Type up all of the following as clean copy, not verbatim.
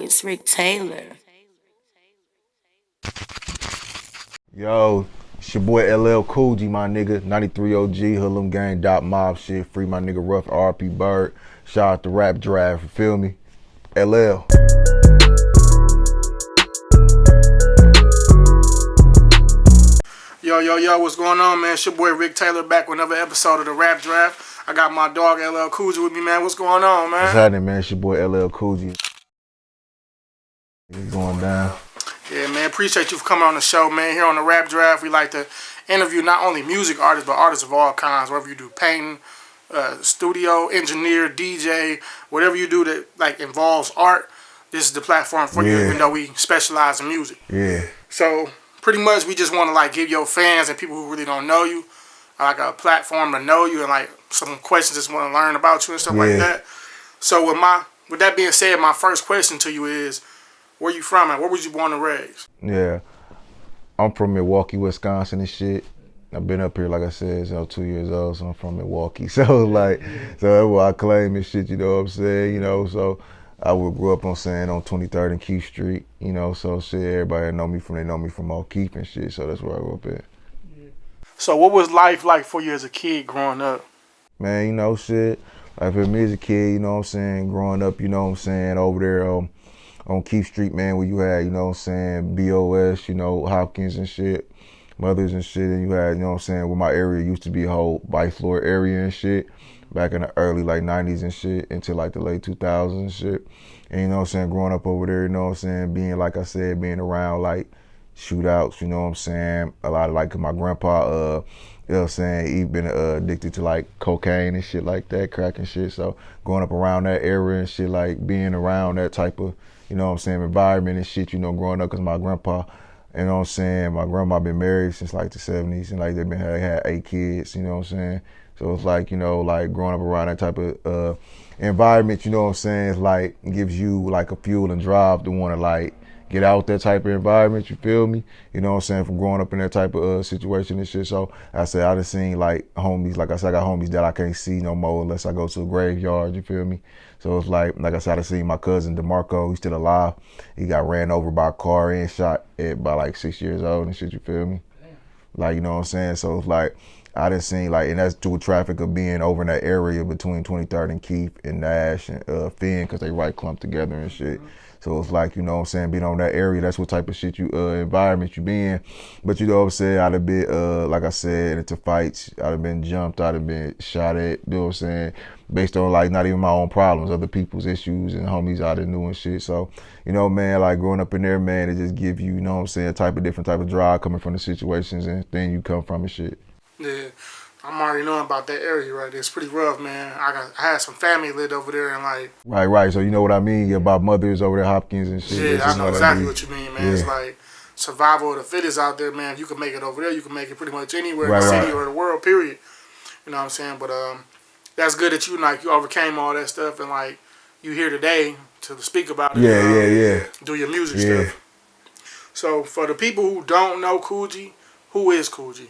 it's Rick Taylor. Yo, it's your boy LL Koogie, my nigga. 93 OG, Hoodlum Gang, Dot Mobb shit. Free my nigga Rough RP Bird. Shout out to Rap Draft, you feel me? LL. Yo, what's going on, man? It's your boy Rick Taylor back with another episode of the Rap Draft. I got my dog LL Koogie with me, man. What's going on, man? What's happening, man? It's your boy LL Koogie. It's going down. Yeah, man. Appreciate you for coming on the show, man. Here on the Rap Draft, we like to interview not only music artists, but artists of all kinds. Whether you do painting, studio, engineer, DJ, whatever you do that like involves art, this is the platform for you, even though we specialize in music. Yeah. So pretty much we just want to like give your fans and people who really don't know you like a platform to know you and like some questions just want to learn about you and stuff like that. So with that being said, my first question to you is, where you from and where was you born and raised? Yeah. I'm from Milwaukee, Wisconsin and shit. I've been up here, like I said, since I was 2 years old, so I'm from Milwaukee. So so that's what I claim and shit, you know what I'm saying? You know, so I grew up on 23rd and Keith Street, you know, so shit, everybody know me from O'Keefe and shit, so that's where I grew up at. So what was life like for you as a kid growing up? Man, you know, shit, like for me as a kid, you know what I'm saying, growing up, you know what I'm saying, over there on Keith Street, man, where you had, you know what I'm saying, BOS, you know, Hopkins and shit, Mothers and shit, and you had, you know what I'm saying, where my area used to be a whole Vice Floor area and shit, back in the early like 90s and shit, into like the late 2000s and shit. And you know what I'm saying, growing up over there, you know what I'm saying, being, like I said, being around like shootouts, you know what I'm saying, a lot of like, 'cause my grandpa, you know what I'm saying, he been addicted to like cocaine and shit like that, crack and shit. So growing up around that area and shit, like being around that type of, you know what I'm saying, environment and shit, you know, growing up, 'cause my grandpa, you know what I'm saying, my grandma been married since like the 70s and like they had 8 kids, you know what I'm saying. So it's like, you know, like growing up around that type of environment, you know what I'm saying, it's like gives you like a fuel and drive to want to like get out that type of environment, you feel me? You know what I'm saying, from growing up in that type of situation and shit. So I said, I done seen like homies, like I said, I got homies that I can't see no more unless I go to a graveyard, you feel me? So it's like I said, I done seen my cousin DeMarco, he's still alive. He got ran over by a car and shot at by like 6 years old and shit, you feel me? Like, you know what I'm saying? So it's like, I done seen like, and that's through traffic of being over in that area between 23rd and Keith and Nash and Finn, cause they right clumped together and shit. So it's like, you know what I'm saying, being on that area, that's what type of shit you, environment you be in. But you know what I'm saying, I'd have been, like I said, into fights, I'd have been jumped, I'd have been shot at, you know what I'm saying, based on like not even my own problems, other people's issues and homies I done knew and shit. So, you know, man, like growing up in there, man, it just give you, you know what I'm saying, a different type of drive coming from the situations and thing you come from and shit. Yeah, I'm already knowing about that area right there. It's pretty rough, man. I had some family lived over there and like... Right. So you know what I mean? About Mothers over there, Hopkins and shit. Yeah, I know exactly what you mean, man. Yeah. It's like survival of the fittest out there, man. If you can make it over there, you can make it pretty much anywhere in the city or the world, period. You know what I'm saying? But that's good that you overcame all that stuff and like you here today to speak about it. Yeah. Do your music stuff. So for the people who don't know Koogie, who is Koogie?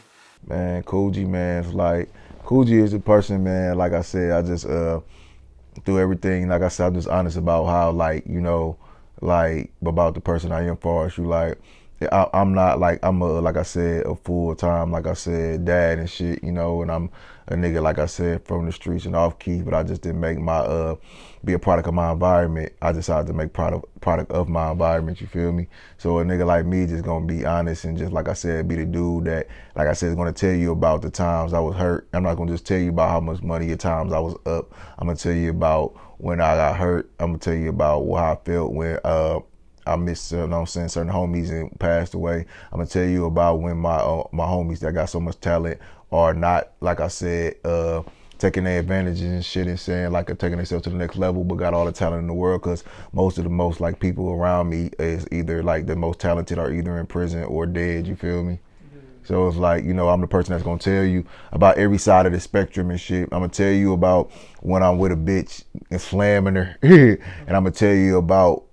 Man, Koogie, man, it's like, Koogie is the person, man, like I said, I just, through everything, like I said, I'm just honest about how, like, you know, like, about the person I am far as you, like, I'm not, like, I'm like I said, a full-time, like I said, dad and shit, you know, and I'm a nigga, like I said, from the streets and off key, but I just didn't make my, be a product of my environment. I decided to make product of my environment, you feel me? So a nigga like me just gonna be honest and just, like I said, be the dude that, like I said, is gonna tell you about the times I was hurt. I'm not gonna just tell you about how much money at times I was up. I'm gonna tell you about when I got hurt. I'm gonna tell you about how I felt when, I missed, you know what I'm saying, certain homies and passed away. I'm gonna tell you about when my homies that got so much talent are not, like I said, taking their advantages and shit and saying like taking themselves to the next level, but got all the talent in the world. Cause most like people around me is either like the most talented are either in prison or dead. You feel me? So it's like, you know, I'm the person that's gonna tell you about every side of the spectrum and shit. I'm gonna tell you about when I'm with a bitch and slamming her, and I'm gonna tell you about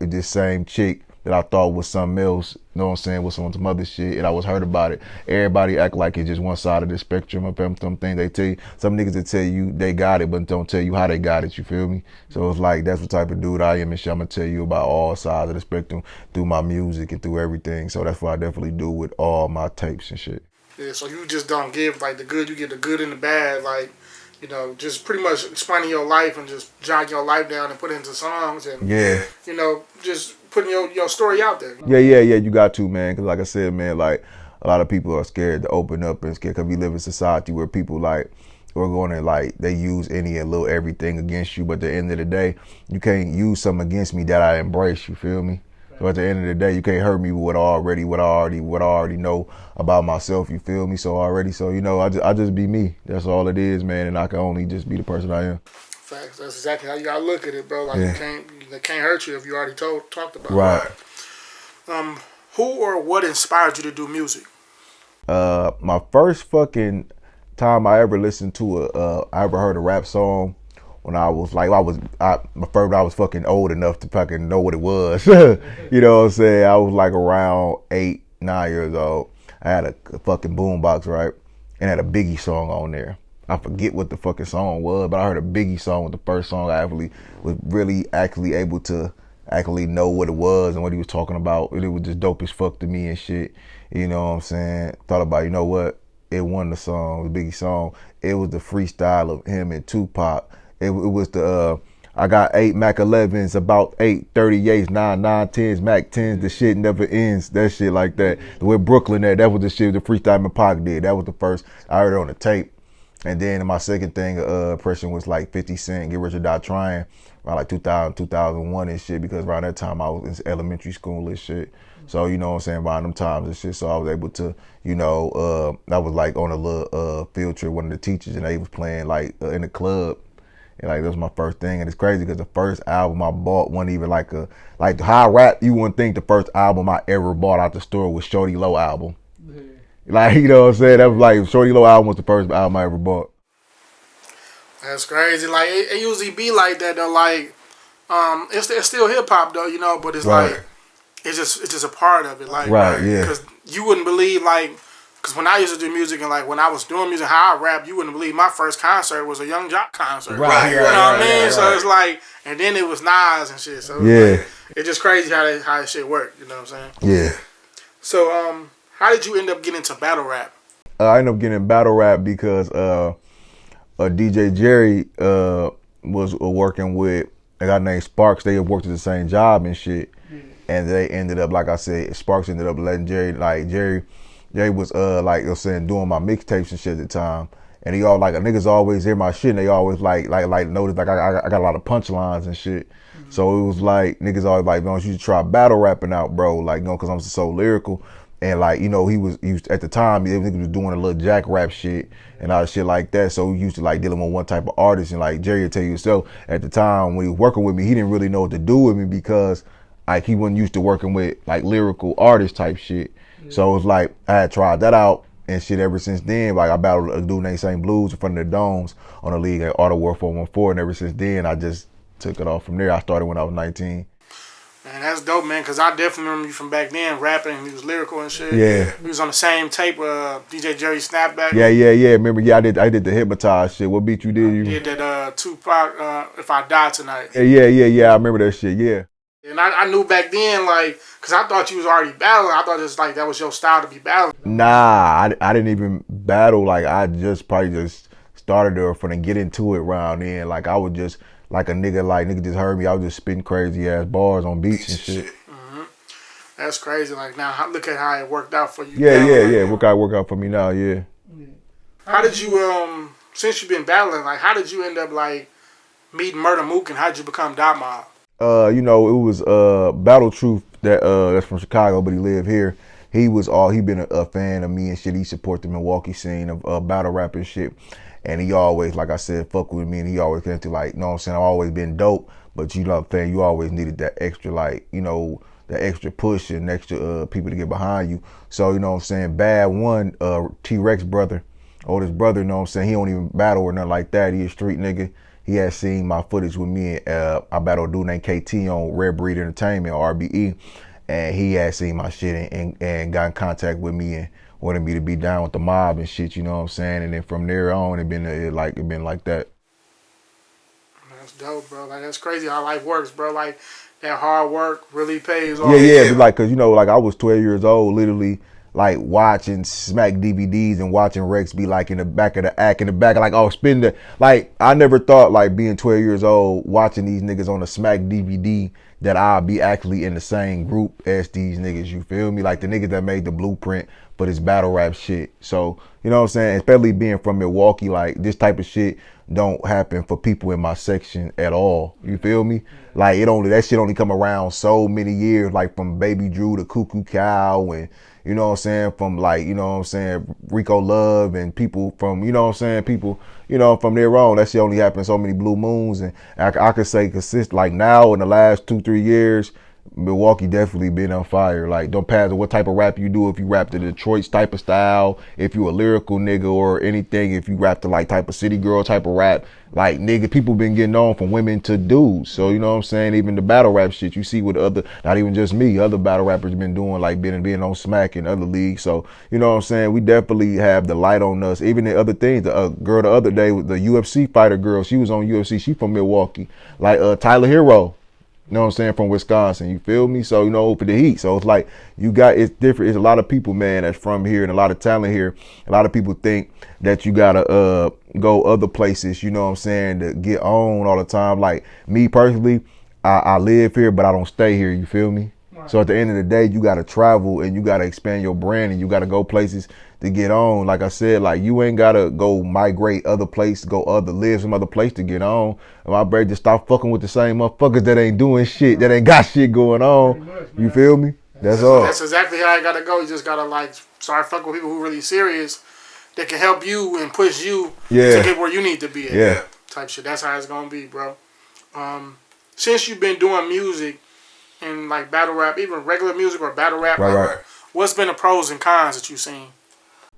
this same chick that I thought was something else, you know what I'm saying, with some other shit, and I was hurt about it. Everybody act like it's just one side of the spectrum of them things they tell you. Some niggas that tell you they got it, but don't tell you how they got it, you feel me? So it's like, that's what type of dude I am, and shit, I'm gonna tell you about all sides of the spectrum through my music and through everything. So that's what I definitely do with all my tapes and shit. Yeah, so you just don't give like the good, you get the good and the bad, like, you know, just pretty much explaining your life and just jotting your life down and put it into songs and, you know, just putting your story out there. Yeah, you got to, man, because like I said, man, like, a lot of people are scared to open up and scared because we live in a society where people, like, we're going to, like, they use any and little everything against you, but at the end of the day, you can't use something against me that I embrace, you feel me? So at the end of the day, you can't hurt me with what I already know about myself. You feel me? So you know, I just be me. That's all it is, man. And I can only just be the person I am. Facts. That's exactly how you gotta look at it, bro. Like they can't hurt you if you already talked about it. Right. Who or what inspired you to do music? My first fucking time I ever listened to I ever heard a rap song. When I was like, I was fucking old enough to fucking know what it was. You know what I'm saying? I was like around 8, 9 years old. I had a fucking boombox, right? And had a Biggie song on there. I forget what the fucking song was, but I heard a Biggie song was the first song I was really actually able to actually know what it was and what he was talking about. It was just dope as fuck to me and shit. You know what I'm saying? Thought about, you know what? It won the song, the Biggie song. It was the freestyle of him and Tupac. It was the, I got 8 Mac 11s, about 8 38s, 9 10s, Mac 10s, the shit never ends, that shit like that. With Brooklyn there, that was the shit the freestyle Pac did. That was the first, I heard it on the tape. And then my second thing, impression was like 50 Cent, Get Rich or Die Trying, around like 2000, 2001 and shit, because around that time I was in elementary school and shit. So, you know what I'm saying, around them times and shit, so I was able to, you know, I was like on a little field trip, one of the teachers, and they was playing like in the club. And like, that was my first thing. And it's crazy because the first album I bought wasn't even like how I rap, you wouldn't think the first album I ever bought out the store was Shorty Low album. Yeah. Like, you know what I'm saying? That was like, Shorty Low album was the first album I ever bought. That's crazy. Like, it usually be like that though. Like, it's still hip hop though, you know, but it's like, it's just a part of it. Like, yeah. Because you wouldn't believe, like, because when I used to do music and like when I was doing music, how I rap, you wouldn't believe my first concert was a Young Jock concert. Right. You know what I mean? Right. So it's like, and then it was Nas and shit. So it's just crazy how that shit worked. You know what I'm saying? Yeah. So how did you end up getting into battle rap? I ended up getting in battle rap because DJ Jerry was working with a guy named Sparks. They had worked at the same job and shit. And they ended up, like I said, Sparks ended up letting Jerry was like I was saying, doing my mixtapes and shit at the time, and he all like, niggas always hear my shit and they always like notice like I got a lot of punchlines and shit. Mm-hmm. So it was like niggas always like, you should try battle rapping out, bro, like, you know, because I'm so lyrical. And like, you know, he was at the time he was doing a little jack rap shit and all shit like that. So he used to like dealing with one type of artist, and like Jerry will tell you himself, at the time when he was working with me, he didn't really know what to do with me because like he wasn't used to working with like lyrical artist type shit. So it was like, I had tried that out and shit ever since then. Like, I battled a dude named St. Blues in front of the Domes on the league at Auto War 414, and ever since then, I just took it off from there. I started when I was 19. Man, that's dope, man, because I definitely remember you from back then, rapping, and he was lyrical and shit. Yeah. We was on the same tape, DJ Jerry Snapback. Yeah. Remember, I did the Hypnotize shit. What beat you did? You did that Tupac, If I Die Tonight. Yeah, I remember that shit, yeah. And I knew back then, like, because I thought you was already battling. I thought it's like that was your style to be battling. Nah, I didn't even battle. Like, I probably just started there from to get into it around then. Like, I was just like a nigga, like, nigga just heard me. I was just spitting crazy ass bars on beats and shit. Mm-hmm. That's crazy. Like, now, look at how it worked out for you. Yeah. Work out for me now, yeah. How did you, since you've been battling, like, how did you end up, like, meeting Murda Mook, and how did you become Dot Mobb? You know, it was Battle Truth that's from Chicago, but he lived here. He been a fan of me and shit. He support the Milwaukee scene of battle rap and shit. And he always, like I said, fuck with me, and he always came to, like, you know what I'm saying, I've always been dope, but you know what I'm saying, you always needed that extra, like, you know, that extra push and extra people to get behind you. So, you know what I'm saying, Bad One, T-Rex brother, oldest brother, you know what I'm saying, he don't even battle or nothing like that. He a street nigga. He had seen my footage with me. I battled a dude named KT on Red Breed Entertainment, RBE. and he had seen my shit and got in contact with me and wanted me to be down with the mob and shit, you know what I'm saying? And then from there on, it been like that. That's dope, bro. Like, that's crazy how life works, bro. Like, that hard work really pays off. Yeah, like, cause you know, like I was 12 years old, literally, like watching Smack DVDs and watching Rex be like in the back of the act, in the back, like, oh, spin the, like, I never thought, like, being 12 years old, watching these niggas on a Smack DVD, that I'll be actually in the same group as these niggas, you feel me? Like the niggas that made the blueprint for this battle rap shit. So, you know what I'm saying? Especially being from Milwaukee, like this type of shit don't happen for people in my section at all. You feel me? Like that shit only come around so many years, like from Baby Drew to Cuckoo Cow and, you know what I'm saying, from like, you know what I'm saying, Rico Love and people from, you know what I'm saying, people, you know, from there on, that shit only happened so many blue moons. And I could say consist, like now in the last 2-3 years, Milwaukee definitely been on fire. Like, don't pass what type of rap you do. If you rap the Detroit type of style, if you a lyrical nigga or anything, if you rap the like type of city girl type of rap, like nigga, people been getting on from women to dudes. So you know what I'm saying? Even the battle rap shit you see with other, not even just me, other battle rappers been doing, like being on Smack and other leagues. So you know what I'm saying? We definitely have the light on us. Even the other things, the girl the other day, the UFC fighter girl, she was on UFC. She from Milwaukee, like Tyler Hero. You know what I'm saying, from Wisconsin, you feel me? So, you know, for the heat. So it's like, it's different. It's a lot of people, man, that's from here and a lot of talent here. A lot of people think that you gotta go other places, you know what I'm saying, to get on all the time. Like me personally, I live here, but I don't stay here, you feel me? Right. So at the end of the day, you gotta travel and you gotta expand your brand and you gotta go places to get on. Like I said, like you ain't gotta go migrate other place, live some other place to get on. And my brother, just stop fucking with the same motherfuckers that ain't doing shit, that ain't got shit going on. Much, you feel me? That's all. That's exactly how I gotta go. You just gotta like start fucking with people who really serious, that can help you and push you to get where you need to be at. Yeah. Type shit. That's how it's gonna be, bro. Since you've been doing music and like battle rap, even regular music or battle rap, right. What's been the pros and cons that you've seen?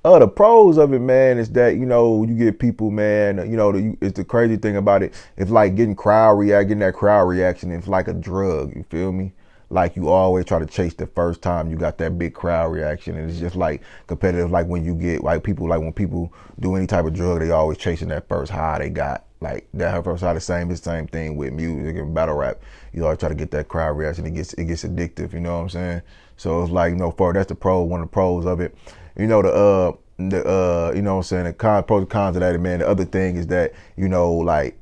The pros of it, man, is that, you know, you get people, man, you know, it's the crazy thing about it. It's like getting that crowd reaction. It's like a drug, you feel me? Like you always try to chase the first time you got that big crowd reaction. And it's just like competitive, like when you get, like when people do any type of drug, they always chasing that first high they got. Like that first high, the same thing with music and battle rap. You always try to get that crowd reaction. It gets addictive, you know what I'm saying? So it's like, you know, that's the pro, one of the pros of it. You know, you know what I'm saying, the pros and cons of that, man. The other thing is that, you know, like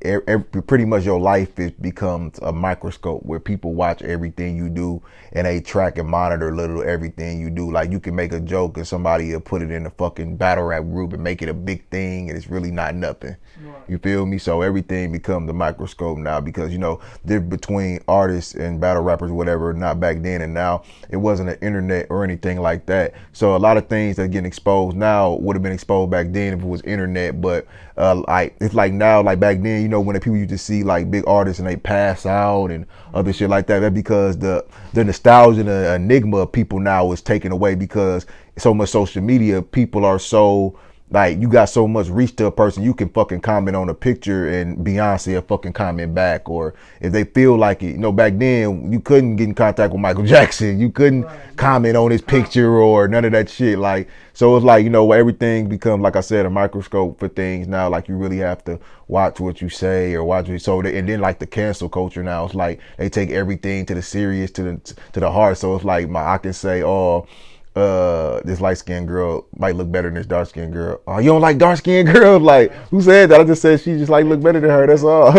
pretty much your life becomes a microscope where people watch everything you do and they track and monitor everything you do. Like you can make a joke and somebody will put it in a fucking battle rap group and make it a big thing and it's really not nothing. Right. You feel me? So everything becomes a microscope now because, you know, difference between artists and battle rappers or whatever, not back then and now, it wasn't an internet or anything like that. So a lot of things that are getting exposed now would have been exposed back then if it was internet. But like it's like now, like back then, you know, when the people used to see like big artists and they pass out and other shit like that, that's because the nostalgia and the enigma of people now is taken away because so much social media. People are so, like, you got so much reach to a person, you can fucking comment on a picture and Beyonce will fucking comment back. Or if they feel like it, you know, back then you couldn't get in contact with Michael Jackson. You couldn't comment on his picture or none of that shit. Like, so it's like, you know, everything becomes, like I said, a microscope for things now. Like you really have to watch what you say or watch what and then like the cancel culture now, it's like they take everything to the serious, to the heart. So it's like I can say, oh, this light-skinned girl might look better than this dark-skinned girl. Oh, you don't like dark-skinned girls? Like, who said that? I just said she just like look better than her. That's all.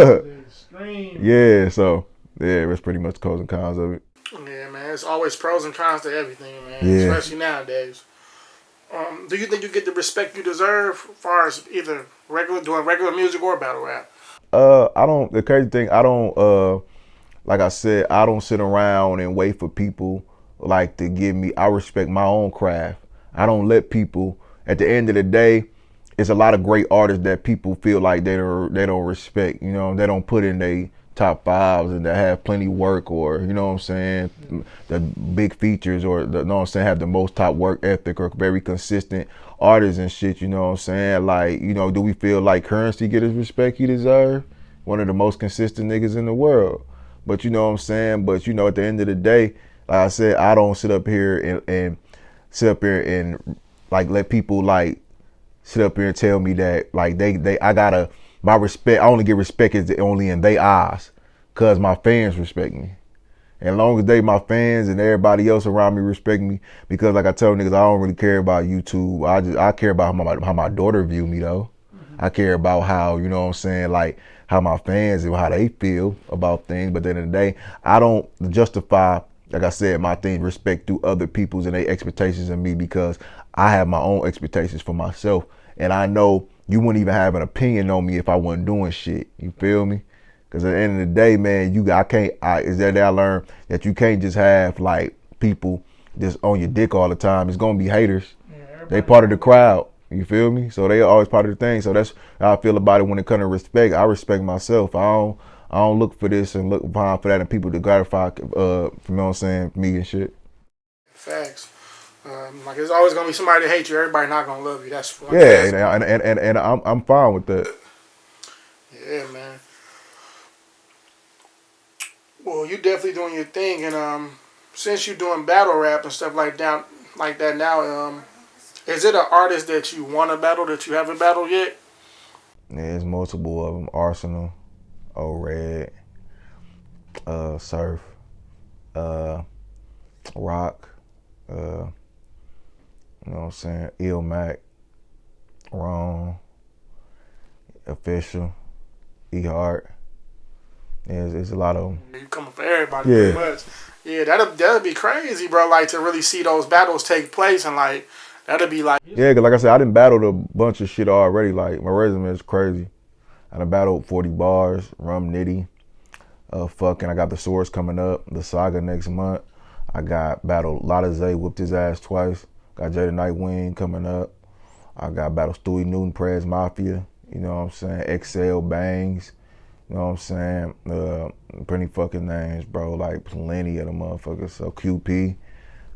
Yeah, so yeah, that's pretty much the pros and cons of it. Yeah, man, it's always pros and cons to everything, man. Yeah. Especially nowadays. Do you think you get the respect you deserve as far as either doing regular music or battle rap? I don't. The crazy thing, I don't. Like I said, I don't sit around and wait for people like to give me. I respect my own craft. I don't let people. At the end of the day, it's a lot of great artists that people feel like they don't respect. You know, they don't put in their top fives and that have plenty work, or you know what I'm saying, the big features, or the, you know what I'm saying, have the most top work ethic or very consistent artists and shit. You know what I'm saying? Like, you know, do we feel like Currency get his respect he deserve? One of the most consistent niggas in the world. But you know what I'm saying? But you know, at the end of the day, like I said, I don't sit up here and sit up here and like let people like sit up here and tell me that like I gotta, my respect, I only get respect is only in their eyes, cause my fans respect me. And as long as they, my fans and everybody else around me respect me, because like I tell niggas, I don't really care about YouTube. I care about how my daughter view me though. I care about how, you know what I'm saying, like how my fans and how they feel about things. But at the end of the day, I don't justify, like I said, my thing respect through other people's and their expectations of me, because I have my own expectations for myself. And I know you wouldn't even have an opinion on me if I wasn't doing shit. You feel me? Because at the end of the day, man, is that I learned that you can't just have like people just on your dick all the time. It's gonna be haters. Yeah, they part of the crowd. You feel me? So they always part of the thing. So that's how I feel about it when it comes to respect. I respect myself. I don't look for this and look behind for that and people to gratify, you know what I'm saying, me and shit. Facts. Like there's always gonna be somebody that hates you. Everybody not gonna love you. That's one. Yeah, and I'm fine with that. Yeah, man. Well, you definitely doing your thing, and since you're doing battle rap and stuff like that now, is it an artist that you want to battle that you haven't battled yet? Yeah, there's multiple of them. Arsenal, O-Red, Surf, Rock, you know what I'm saying, Mac, Ron, Official, E-Heart. Yeah, there's a lot of them. You coming for everybody, pretty much. Yeah, that'd be crazy, bro. Like to really see those battles take place, and like that'd be like. Yeah, cause like I said, I done battled a bunch of shit already. Like my resume is crazy. I done battled 40 Bars, Rum Nitty, I got the Swords coming up, the Saga next month. I got battled Lotta Zay, whooped his ass twice. Got Jada Nightwing coming up. I got battled Stewie Newton, Prez Mafia. You know what I'm saying? XL Bangs. You know what I'm saying? Plenty fucking names, bro. Like plenty of the motherfuckers. So QP.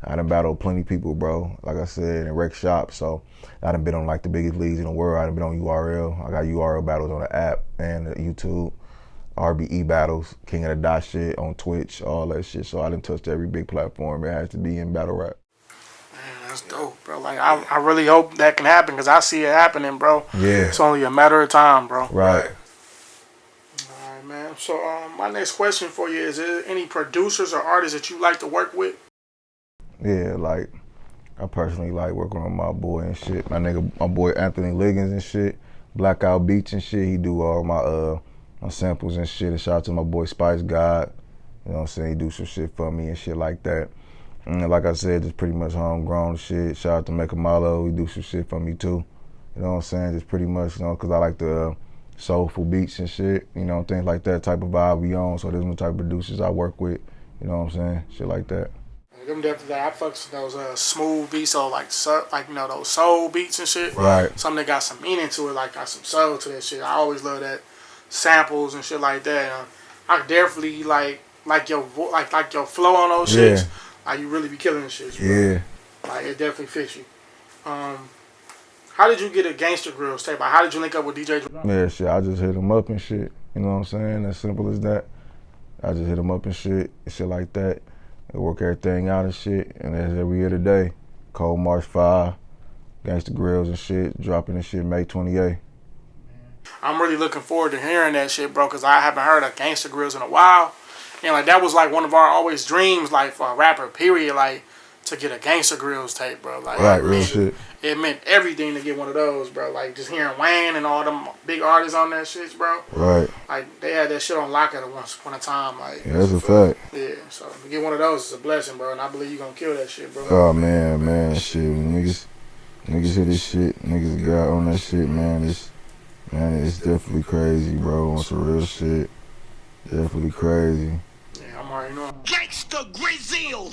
I done battled plenty of people, bro. Like I said, in rec shop. So I done been on like the biggest leagues in the world. I done been on URL. I got URL battles on the app and the YouTube. RBE battles, King of the Dot shit on Twitch, all that shit. So I done touched every big platform it has to be in battle rap. Man, that's dope, bro. Like I really hope that can happen, because I see it happening, bro. Yeah. It's only a matter of time, bro. Right. Man. So my next question for you is there any producers or artists that you like to work with? Yeah, like I personally like working on my boy and shit. My boy Anthony Liggins and shit. Blackout Beats and shit. He do all my samples and shit. And shout out to my boy Spice God. You know what I'm saying? He do some shit for me and shit like that. And like I said, just pretty much homegrown shit. Shout out to Mekamalo. He do some shit for me too. You know what I'm saying? Just pretty much, you know, because I like the soulful beats and shit, you know, things like that type of vibe we on. So there's the type of producers I work with, you know what I'm saying, shit like that. Them definitely, I fucks with those smooth beats, so like you know, those soul beats and shit. Right. Something that got some meaning to it, like got some soul to that shit. I always love that samples and shit like that. I definitely like your flow on those shits. Like you really be killing the shit. Yeah. Like it definitely fits you. How did you get a Gangsta Grills tape? Like, how did you link up with DJ? Yeah, shit. I just hit him up and shit. You know what I'm saying? As simple as that. I just hit him up and shit like that. I work everything out and shit. And that's every other day. Cold March 5, Gangsta Grills and shit. Dropping this shit May 28th. I'm really looking forward to hearing that shit, bro, because I haven't heard of Gangsta Grills in a while. And like that was like one of our always dreams, like for a rapper, period, like to get a Gangsta Grills tape, bro. Like, right, real shit. It meant everything to get one of those, bro. Like just hearing Wayne and all them big artists on that shit, bro. Right. Like they had that shit on lock at once upon a time. Like yeah, that's a fact. Yeah, so to get one of those is a blessing, bro. And I believe you gonna kill that shit, bro. Oh man, shit, niggas hear this shit, niggas got on that shit, man. It's definitely crazy, bro. On some real shit, definitely crazy. Yeah, I'm already knowing. Gangsta Brazil.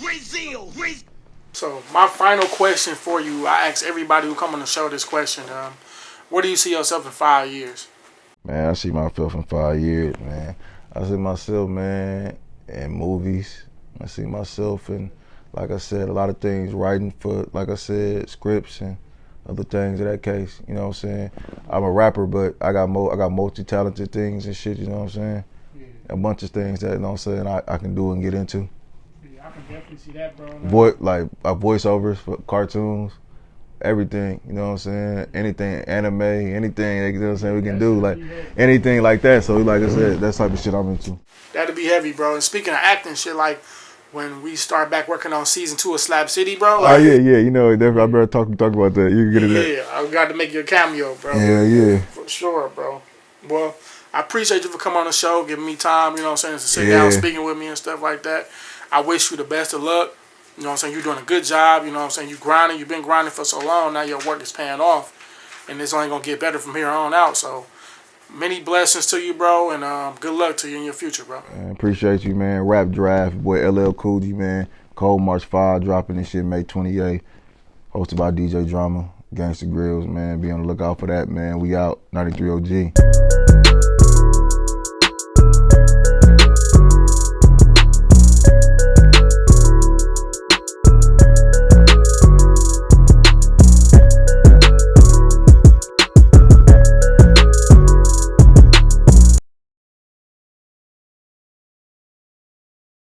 So my final question for you, I ask everybody who come on the show this question. Where do you see yourself in 5 years? Man, I see myself in 5 years, man. I see myself, man, in movies. I see myself in, like I said, a lot of things, writing for, like I said, scripts and other things of that case. You know what I'm saying? I'm a rapper, but I got multi-talented things and shit, you know what I'm saying? Yeah. A bunch of things that, you know what I'm saying, I can do and get into. Yeah, I can definitely see that, bro. Like voiceovers for cartoons, everything. You know what I'm saying? Anything, anime, anything. You know what I'm saying? We can do like anything like that. So like I said, that's the type of shit I'm into. That'd be heavy, bro. And speaking of acting shit, like when we start back working on season 2 of Slab City, bro. Like, oh yeah. You know, I better talk about that. You can get in there. Yeah, I got to make you a cameo, bro. Yeah. For sure, bro. Well, I appreciate you for coming on the show, giving me time, you know what I'm saying, to sit down, speaking with me and stuff like that. I wish you the best of luck. You know what I'm saying? You're doing a good job. You know what I'm saying? You've been grinding for so long. Now your work is paying off. And it's only going to get better from here on out. So, many blessings to you, bro. And good luck to you in your future, bro. Man, appreciate you, man. Rap Draft, boy, LL Coogie, man. Cold March 5, dropping this shit May 28th. Hosted by DJ Drama, Gangsta Grills, man. Be on the lookout for that, man. We out. 93 OG.